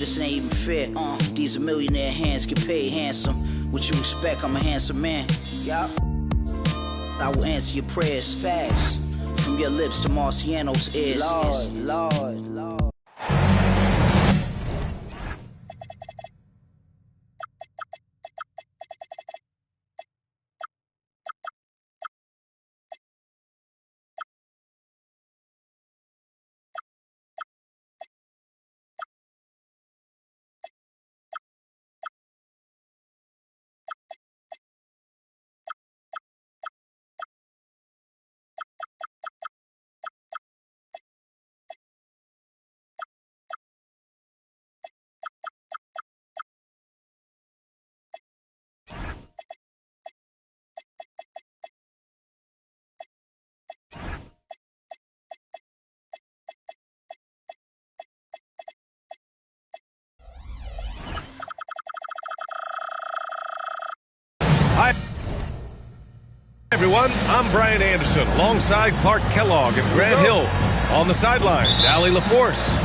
This ain't even fair. These a millionaire hands get paid handsome. What you expect? I'm a handsome man. Yup. I will answer your prayers fast. From your lips to Marciano's ears. Lord. Hi, everyone. I'm Brian Anderson, alongside Clark Kellogg and Grant Hill. On the sidelines, Allie LaForce.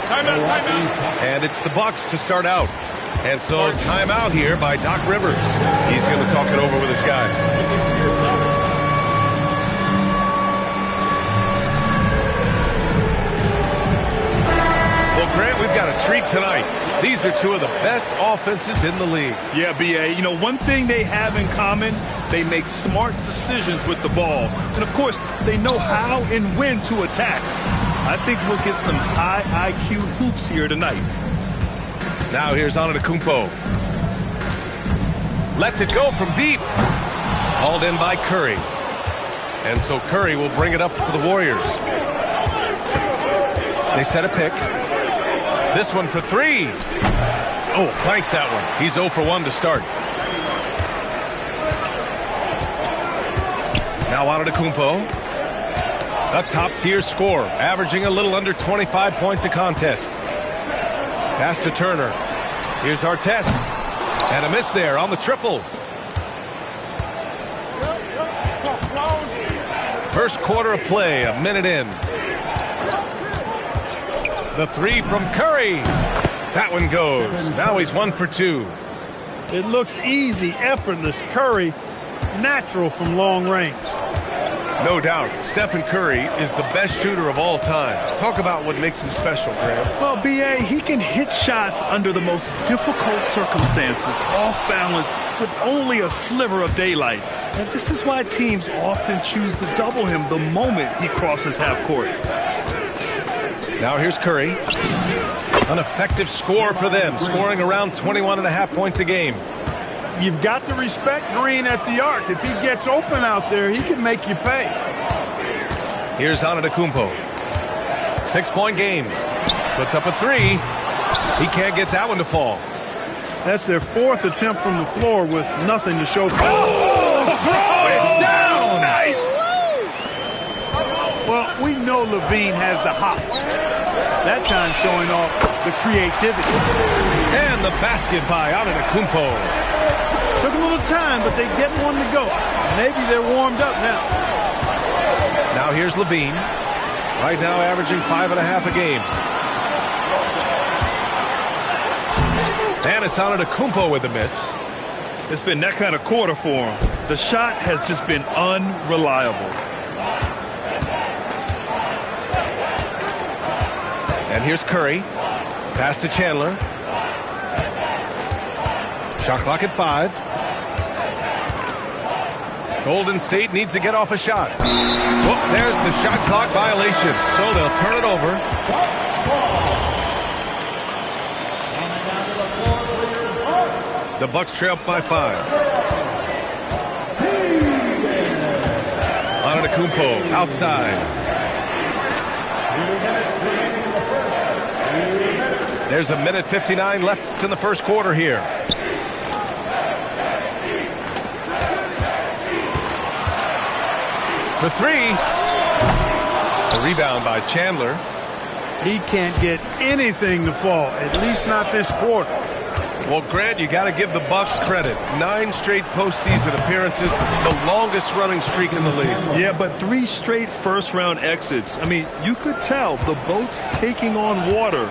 Timeout. And it's the Bucks to start out. And so timeout here by Doc Rivers. He's going to talk it over with his guys. Well, Grant, we've got a treat tonight. These are two of the best offenses in the league. Yeah, B.A. You know, one thing they have in common, they make smart decisions with the ball. And, of course, they know how and when to attack. I think we'll get some high IQ hoops here tonight. Now here's Antetokounmpo. Lets it go from deep. Hauled in by Curry. And so Curry will bring it up for the Warriors. They set a pick. This one for three. Oh, clanks that one. He's 0 for 1 to start. Now Antetokounmpo. A top-tier scorer, averaging a little under 25 points a contest. Pass to Turner. Here's Artest. And a miss there on the triple. First quarter of play, a minute in. The three from Curry. That one goes. Now he's 1 for 2. It looks easy, effortless. Curry, natural from long range. No doubt, Stephen Curry is the best shooter of all time. Talk about what makes him special, Graham. Well, B.A., he can hit shots under the most difficult circumstances, off balance, with only a sliver of daylight. And this is why teams often choose to double him the moment he crosses half court. Now here's Curry. An effective score for them, scoring around 21.5 points a game. You've got to respect Green at the arc. If he gets open out there, he can make you pay. Here's Antetokounmpo. 6-point game. Puts up a three. He can't get that one to fall. That's their 4th attempt from the floor with nothing to show for it. Oh, throw it down! Nice! Well, we know Levine has the hops. That time showing off the creativity. And the basket by Antetokounmpo. Took a little time, but they get one to go. Maybe they're warmed up now. Now here's Levine. Right now averaging 5.5 a game. And it's Antetokounmpo with the miss. It's been that kind of quarter for him. The shot has just been unreliable. And here's Curry. Pass to Chandler. Shot clock at 5. Golden State needs to get off a shot. Whoop, there's the shot clock violation. So they'll turn it over. The Bucks trail by 5. Antetokounmpo outside. There's 1:59 left in the first quarter here. For 3. The rebound by Chandler. He can't get anything to fall, at least not this quarter. Well, Grant, you got to give the Bucks credit. 9 straight postseason appearances, the longest running streak in the league. Yeah, but 3 straight first-round exits. I mean, you could tell the boat's taking on water,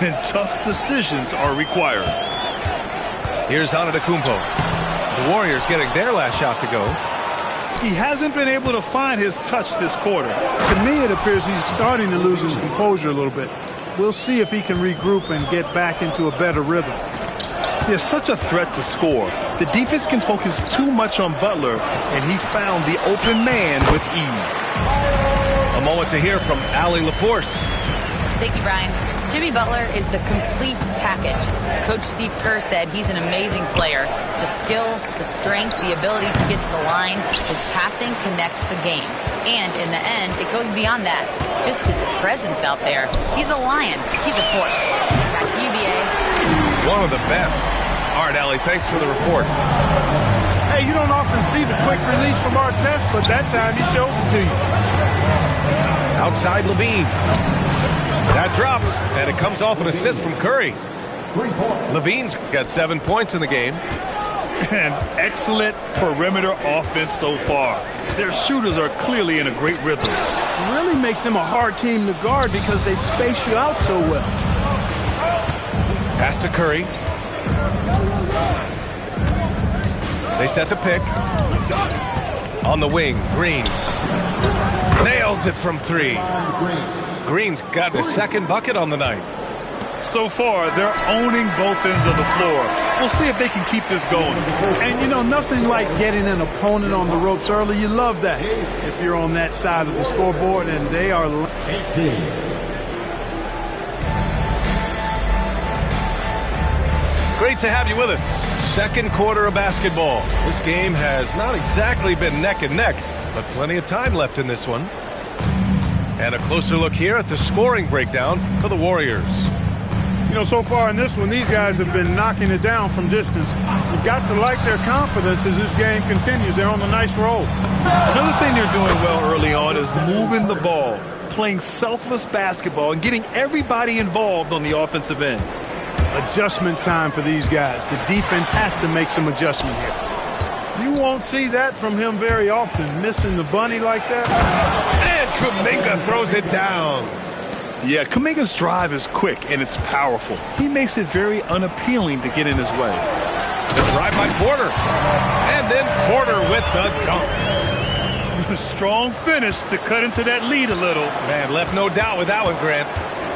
and tough decisions are required. Here's Antetokounmpo. The Warriors getting their last shot to go. He hasn't been able to find his touch this quarter. To me, it appears he's starting to lose his composure a little bit. We'll see if he can regroup and get back into a better rhythm. There's such a threat to score. The defense can focus too much on Butler, and he found the open man with ease. A moment to hear from Allie LaForce. Thank you, Brian. Jimmy Butler is the complete package. Coach Steve Kerr said he's an amazing player. The skill, the strength, the ability to get to the line, his passing connects the game. And in the end, it goes beyond that. Just his presence out there. He's a lion. He's a force. Back to you, BA. One of the best. All right, Allie, thanks for the report. Hey, you don't often see the quick release from Artest, but that time he showed it to you. Outside Levine. That drops, and it comes off an assist from Curry. Levine's got 7 points in the game. An excellent perimeter offense so far. Their shooters are clearly in a great rhythm. It really makes them a hard team to guard because they space you out so well. Pass to Curry. They set the pick. On the wing, Green. Nails it from 3. Green's got his second bucket on the night. So far, they're owning both ends of the floor. We'll see if they can keep this going. And, you know, nothing like getting an opponent on the ropes early. You love that if you're on that side of the scoreboard, and they are 18. Great to have you with us. Second quarter of basketball. This game has not exactly been neck and neck, but plenty of time left in this one. And a closer look here at the scoring breakdown for the Warriors. You know, so far in this one, these guys have been knocking it down from distance. You've got to like their confidence as this game continues. They're on a nice roll. Another thing they're doing well early on is moving the ball, playing selfless basketball, and getting everybody involved on the offensive end. Adjustment time for these guys. The defense has to make some adjustment here. You won't see that from him very often, missing the bunny like that. And Kuminga throws it down. Yeah, Kuminga's drive is quick and it's powerful. He makes it very unappealing to get in his way. The drive by Porter. And then Porter with the dunk. A strong finish to cut into that lead a little. Man, left no doubt with that one, Grant.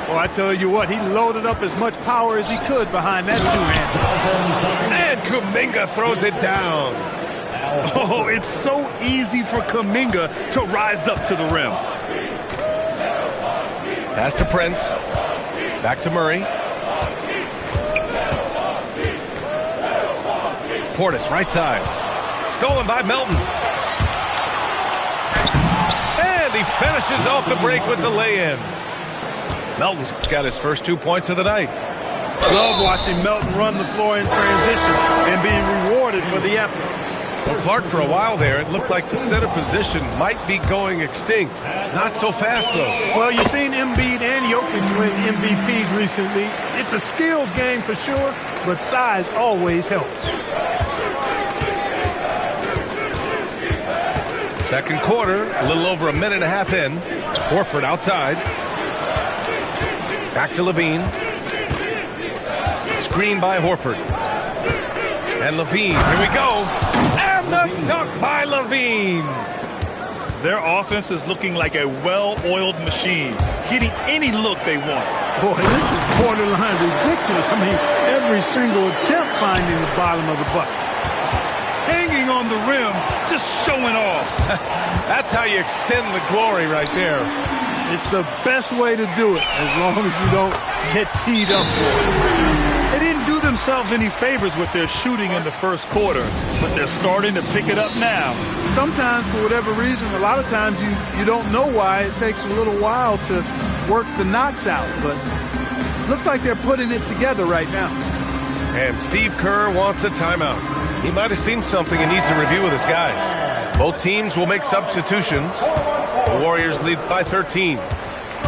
Well, I tell you what, he loaded up as much power as he could behind that two-hander. And Kuminga throws it down. Oh, it's so easy for Kuminga to rise up to the rim. Pass to Prince. Back to Murray. Portis, right side. Stolen by Melton. And he finishes off the break with the lay-in. Melton's got his first 2 points of the night. Love watching Melton run the floor in transition and being rewarded for the effort. Well, Clark, for a while there, it looked like the center position might be going extinct. Not so fast, though. Well, you've seen Embiid and Jokic win MVPs recently. It's a skills game for sure, but size always helps. Second quarter, a little over a minute and a half in. Horford outside. Back to Levine. Screen by Horford. And Levine, here we go. And the dunk by Levine. Their offense is looking like a well-oiled machine, getting any look they want. Boy, this is borderline ridiculous. I mean, every single attempt finding the bottom of the bucket. Hanging on the rim, just showing off. That's how you extend the glory right there. It's the best way to do it, as long as you don't get teed up for it. They didn't do themselves any favors with their shooting in the first quarter, but they're starting to pick it up now. Sometimes, for whatever reason, a lot of times you don't know why. It takes a little while to work the knocks out, but looks like they're putting it together right now. And Steve Kerr wants a timeout. He might have seen something and needs to review with his guys. Both teams will make substitutions. The Warriors lead by 13.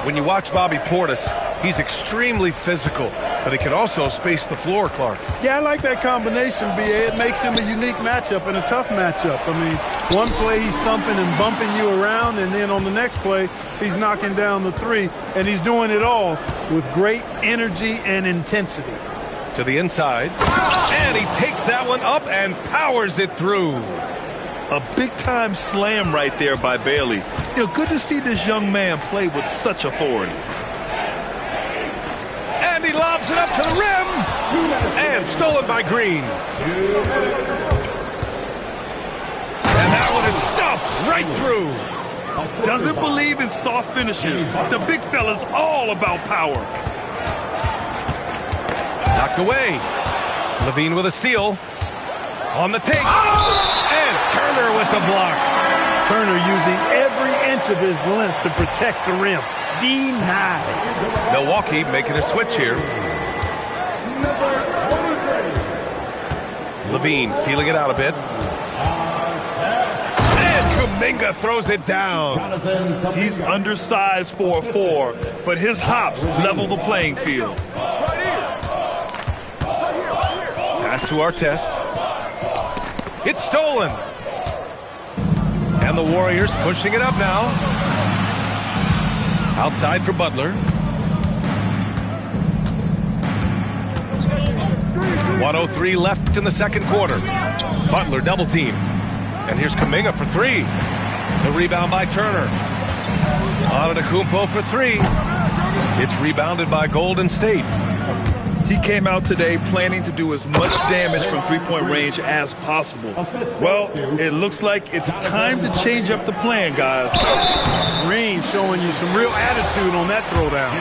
When you watch Bobby Portis, he's extremely physical, but he can also space the floor, Clark. Yeah, I like that combination, B.A. It makes him a unique matchup and a tough matchup. I mean, one play he's stumping and bumping you around, and then on the next play, he's knocking down the three, and he's doing it all with great energy and intensity. To the inside, and he takes that one up and powers it through. A big-time slam right there by Bailey. You know, good to see this young man play with such authority. And he lobs it up to the rim. And stolen by Green. And that one is stuffed right through. Doesn't believe in soft finishes. The big fella's all about power. Knocked away. Levine with a steal. On the take. And Turner with the block. Turner using every inch of his length to protect the rim. Denied. Milwaukee making a switch here. Levine feeling it out a bit. And Kuminga throws it down. He's undersized for a 4, but his hops level the playing field. Pass to Artest. It's stolen. And the Warriors pushing it up now. Outside for Butler. 1:03 left in the second quarter. Butler double team. And here's Kuminga for 3. The rebound by Turner. Antetokounmpo for 3. It's rebounded by Golden State. He came out today planning to do as much damage from three-point range as possible. Well, it looks like it's time to change up the plan, guys. Green showing you some real attitude on that throwdown.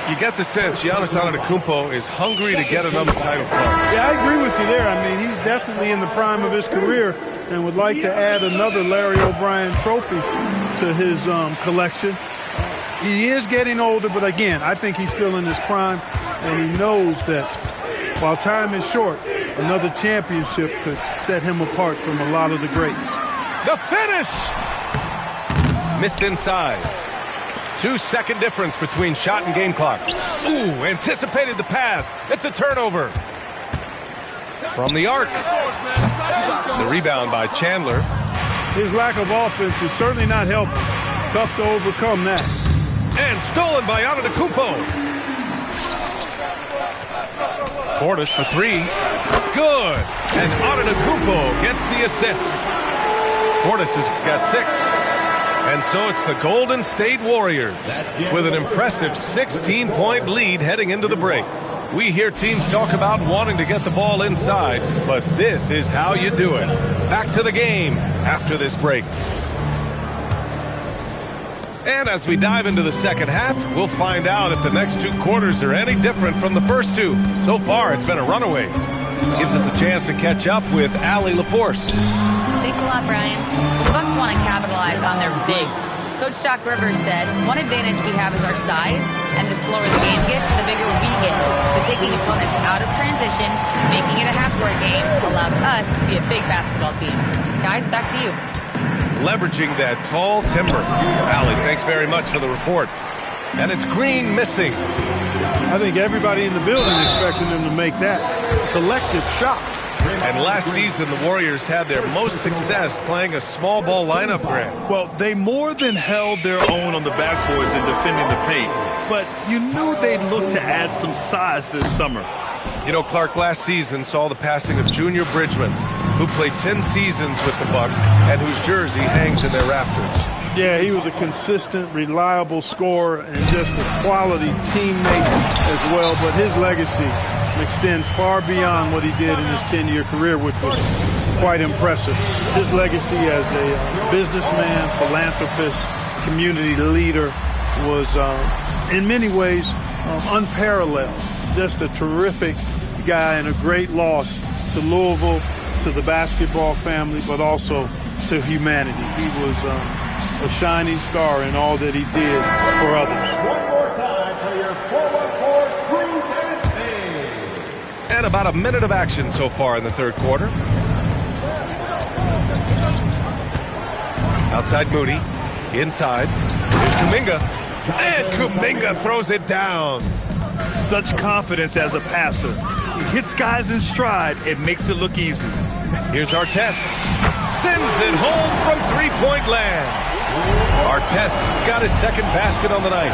You get the sense Giannis Antetokounmpo is hungry to get another title card. Yeah, I agree with you there. I mean, he's definitely in the prime of his career and would like to add another Larry O'Brien trophy to his collection. He is getting older, but again, I think he's still in his prime, and he knows that while time is short, another championship could set him apart from a lot of the greats. The finish! Missed inside. 2-second difference between shot and game clock. Ooh, anticipated the pass. It's a turnover. From the arc. The rebound by Chandler. His lack of offense is certainly not helping. Tough to overcome that. And stolen by Antetokounmpo. Portis for 3. Good. And Antetokounmpo gets the assist. Portis has got 6. And so it's the Golden State Warriors with an impressive 16-point lead heading into the break. We hear teams talk about wanting to get the ball inside, but this is how you do it. Back to the game after this break. And as we dive into the second half, we'll find out if the next 2 quarters are any different from the first 2. So far, it's been a runaway. Gives us a chance to catch up with Allie LaForce. Thanks a lot, Brian. The Bucks want to capitalize on their bigs. Coach Doc Rivers said, one advantage we have is our size, and the slower the game gets, the bigger we get. So taking opponents out of transition, making it a half-court game, allows us to be a big basketball team. Guys, back to you. Leveraging that tall timber. Allie, thanks very much for the report. And it's Green missing. I think everybody in the building expecting them to make that collective shot. And last season, the Warriors had their most success playing a small ball lineup, Grant. Well, they more than held their own on the backboards in defending the paint. But you knew they'd look to add some size this summer. You know, Clark last season saw the passing of Junior Bridgman, who played 10 seasons with the Bucks and whose jersey hangs in their rafters. Yeah, he was a consistent, reliable scorer and just a quality teammate as well. But his legacy extends far beyond what he did in his 10-year career, which was quite impressive. His legacy as a businessman, philanthropist, community leader was, in many ways, unparalleled. Just a terrific guy and a great loss to Louisville, to the basketball family, but also to humanity. He was a shining star in all that he did for others. One more time for your 414 Crew Dance. And about a minute of action so far in the third quarter. Outside Moody. Inside. Here's Kuminga. And Kuminga throws it down. Such confidence as a passer. He hits guys in stride. It makes it look easy. Here's Artest. Sends it home from three-point land. Artest's got his second basket on the night.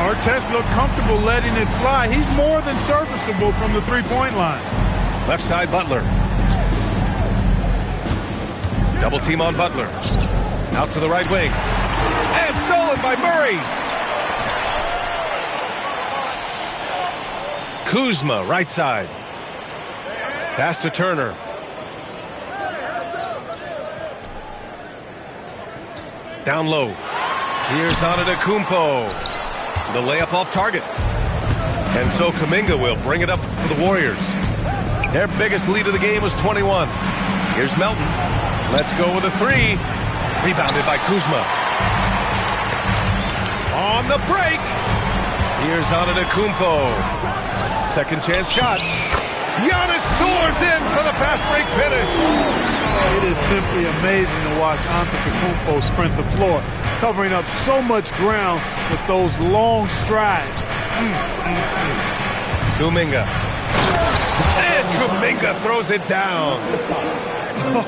Artest looked comfortable letting it fly. He's more than serviceable from the three-point line. Left side, Butler. Double team on Butler. Out to the right wing. And stolen by Murray. Kuzma, right side. Pass to Turner. Down low. Here's Antetokounmpo. The layup off target. And so Kuminga will bring it up for the Warriors. Their biggest lead of the game was 21. Here's Melton. Let's go with a three. Rebounded by Kuzma. On the break. Here's Antetokounmpo. Second chance shot. Giannis soars in for the fast break finish. It is simply amazing to watch Antetokounmpo sprint the floor, covering up so much ground with those long strides. Kuminga. And Kuminga throws it down.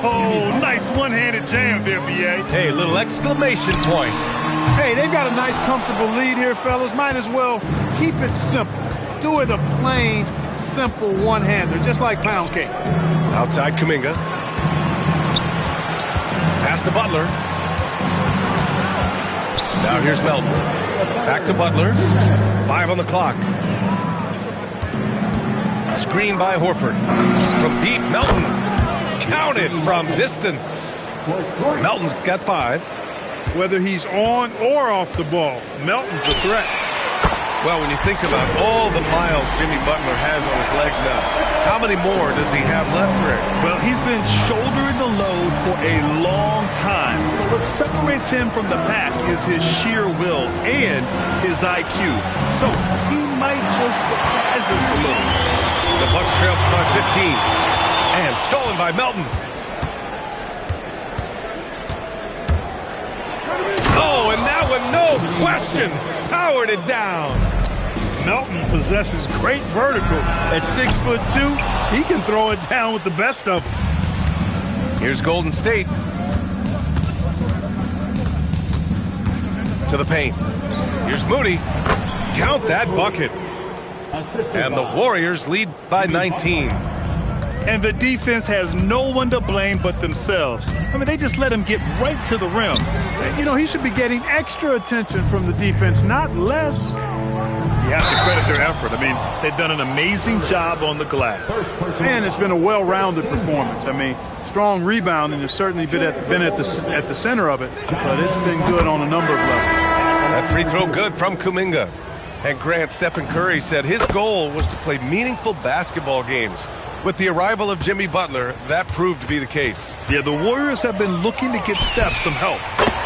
Oh, nice one-handed jam there, B.A. Hey, little exclamation point. Hey, they've got a nice, comfortable lead here, fellas. Might as well keep it simple. Do it a plain, simple one-hander, just like pound cake. Outside Kuminga. Pass to Butler. Now here's Melton. Back to Butler. 5 on the clock. Screen by Horford. From deep, Melton. Counted from distance. Melton's got 5. Whether he's on or off the ball, Melton's a threat. Well, when you think about all the miles Jimmy Butler has on his legs now, how many more does he have left, Greg? Well, he's been shouldering the load for a long time. What separates him from the pack is his sheer will and his IQ. So he might just surprise us a little. The Bucks trail by 15. And stolen by Melton. Oh, and that one, no question, powered it down. Melton possesses great vertical. At 6'2", he can throw it down with the best of them. Here's Golden State. To the paint. Here's Moody. Count that bucket. And the Warriors lead by 19. And the defense has no one to blame but themselves. I mean, they just let him get right to the rim. You know, he should be getting extra attention from the defense, not less. You have to credit their effort. I mean, they've done an amazing job on the glass. And it's been a well-rounded performance. I mean, strong rebounding has certainly been at the center of it, but it's been good on a number of levels. That free throw good from Kuminga. And Grant, Stephen Curry said his goal was to play meaningful basketball games. With the arrival of Jimmy Butler, that proved to be the case. Yeah, the Warriors have been looking to get Steph some help.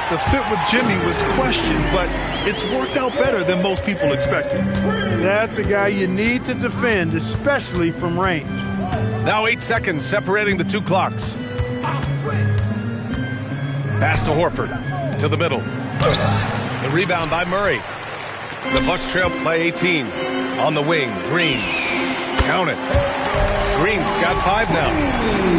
The fit with Jimmy was questioned, but it's worked out better than most people expected. That's a guy you need to defend, especially from range. Now 8 seconds separating the two clocks. Pass to Horford. To the middle. The rebound by Murray. The Bucks trail by 18. On the wing, Green. Count it. Green's got 5 now.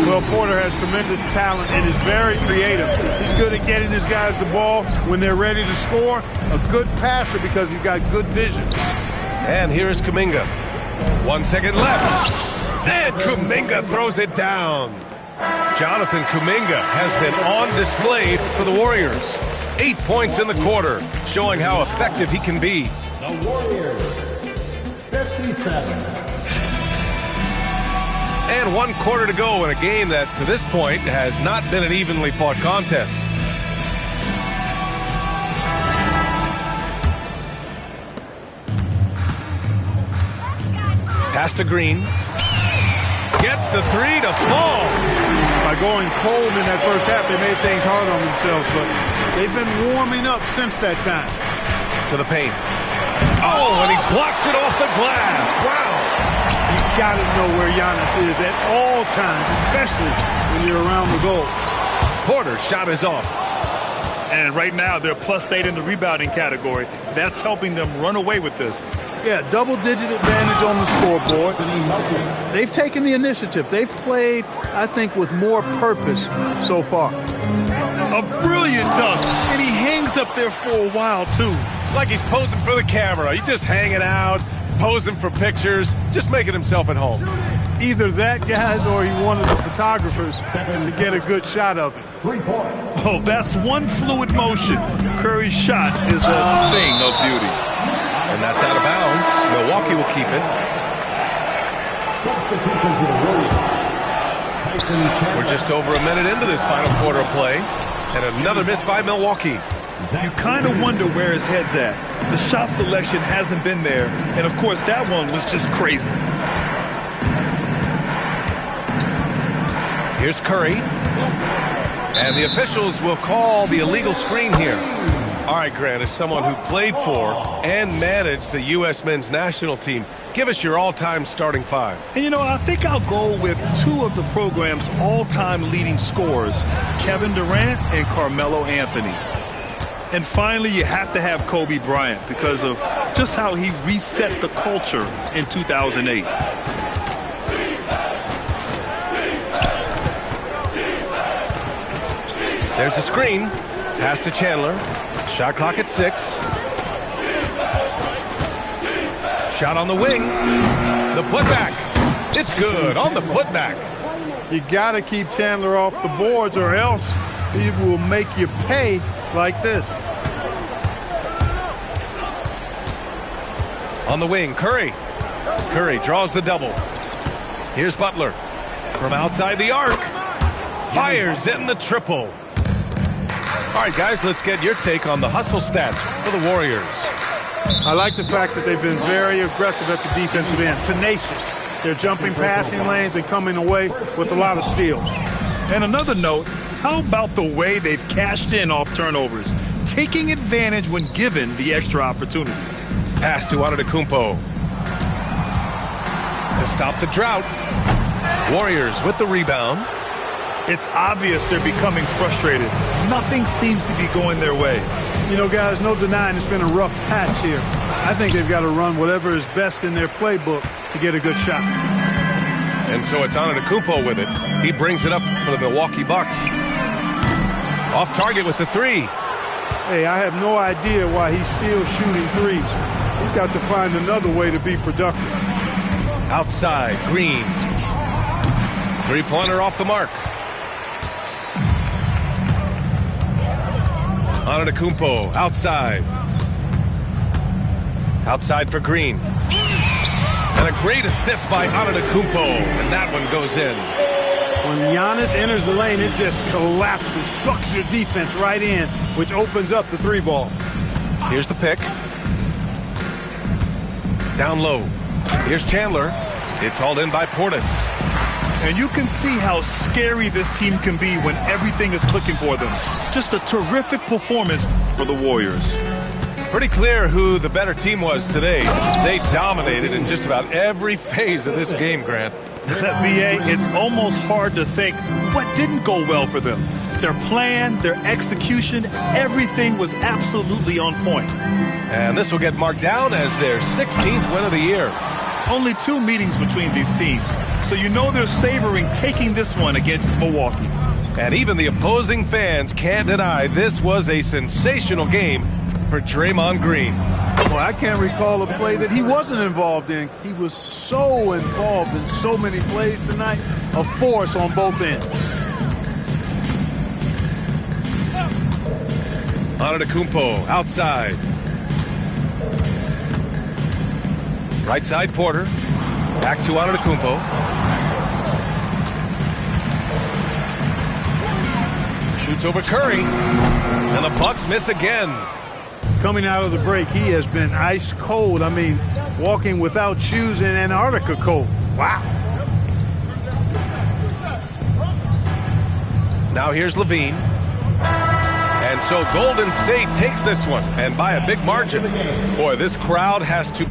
Well, Porter has tremendous talent and is very creative. He's good at getting his guys the ball when they're ready to score. A good passer because he's got good vision. And here is Kuminga. 1 second left. And Kuminga throws it down. Jonathan Kuminga has been on display for the Warriors. 8 points in the quarter, showing how effective he can be. The Warriors, 57. And 1 quarter to go in a game that, to this point, has not been an evenly fought contest. Pass to Green. Gets the 3 to fall. By going cold in that first half, they made things hard on themselves, but they've been warming up since that time. To the paint. Oh, and he blocks it off the glass. Wow. You got to know where Giannis is at all times, especially when you're around the goal. Porter's shot is off. And right now, they're +8 in the rebounding category. That's helping them run away with this. Yeah, double-digit advantage on the scoreboard. They've taken the initiative. They've played, I think, with more purpose so far. A brilliant dunk, and he hangs up there for a while, too. Like he's posing for the camera. He's just hanging out, posing for pictures, just making himself at home. Either that, guys, or he wanted the photographers to get a good shot of it. 3 points. Oh, that's one fluid motion. Curry's shot is a thing of beauty. And that's out of bounds. Milwaukee will keep it. Substitution for the Warriors. Tyson Chandler. We're just over a minute into this final quarter of play. And another miss by Milwaukee. You kind of wonder where his head's at. The shot selection hasn't been there. And, of course, that one was just crazy. Here's Curry. And the officials will call the illegal screen here. All right, Grant, as someone who played for and managed the U.S. men's national team, give us your all-time starting 5. And, you know, I think I'll go with 2 of the program's all-time leading scorers, Kevin Durant and Carmelo Anthony. And finally, you have to have Kobe Bryant because of just how he reset the culture in 2008. There's a screen. Pass to Chandler. Shot clock at 6. Shot on the wing. The putback. It's good on the putback. You got to keep Chandler off the boards or else he will make you pay like this. On the wing, Curry. Curry draws the double. Here's Butler. From outside the arc. Fires in the triple. All right, guys, let's get your take on the hustle stats for the Warriors. I like the fact that they've been very aggressive at the defensive end, tenacious. They're jumping passing lanes and coming away with a lot of steals. And another note, how about the way they've cashed in off turnovers, taking advantage when given the extra opportunity. Pass to Antetokounmpo. To stop the drought. Warriors with the rebound. It's obvious they're becoming frustrated. Nothing seems to be going their way. You know, guys, no denying it's been a rough patch here. I think they've got to run whatever is best in their playbook to get a good shot. And so it's Antetokounmpo with it. He brings it up for the Milwaukee Bucks. Off target with the 3. Hey, I have no idea why he's still shooting threes. He's got to find another way to be productive. Outside, Green. 3-pointer off the mark. Antetokounmpo outside. Outside for Green. And a great assist by Antetokounmpo. And that one goes in. When Giannis enters the lane, it just collapses, sucks your defense right in, which opens up the 3-ball. Here's the pick. Down low. Here's Chandler. It's hauled in by Portis. And you can see how scary this team can be when everything is clicking for them. Just a terrific performance for the Warriors. Pretty clear who the better team was today. They dominated in just about every phase of this game, Grant. B.A., it's almost hard to think what didn't go well for them. Their plan, their execution, everything was absolutely on point. And this will get marked down as their 16th win of the year. Only 2 meetings between these teams, so you know they're savoring taking this one against Milwaukee. And even the opposing fans can't deny this was a sensational game for Draymond Green. Well, I can't recall a play that he wasn't involved in. He was so involved in so many plays tonight, a force on both ends. Antetokounmpo outside. Right side Porter. Back to Antetokounmpo. Shoots over Curry. And the Bucks miss again. Coming out of the break, he has been ice cold. I mean, walking without shoes in Antarctica cold. Wow. Now here's Levine. And so Golden State takes this one, and by a big margin. Boy, this crowd has to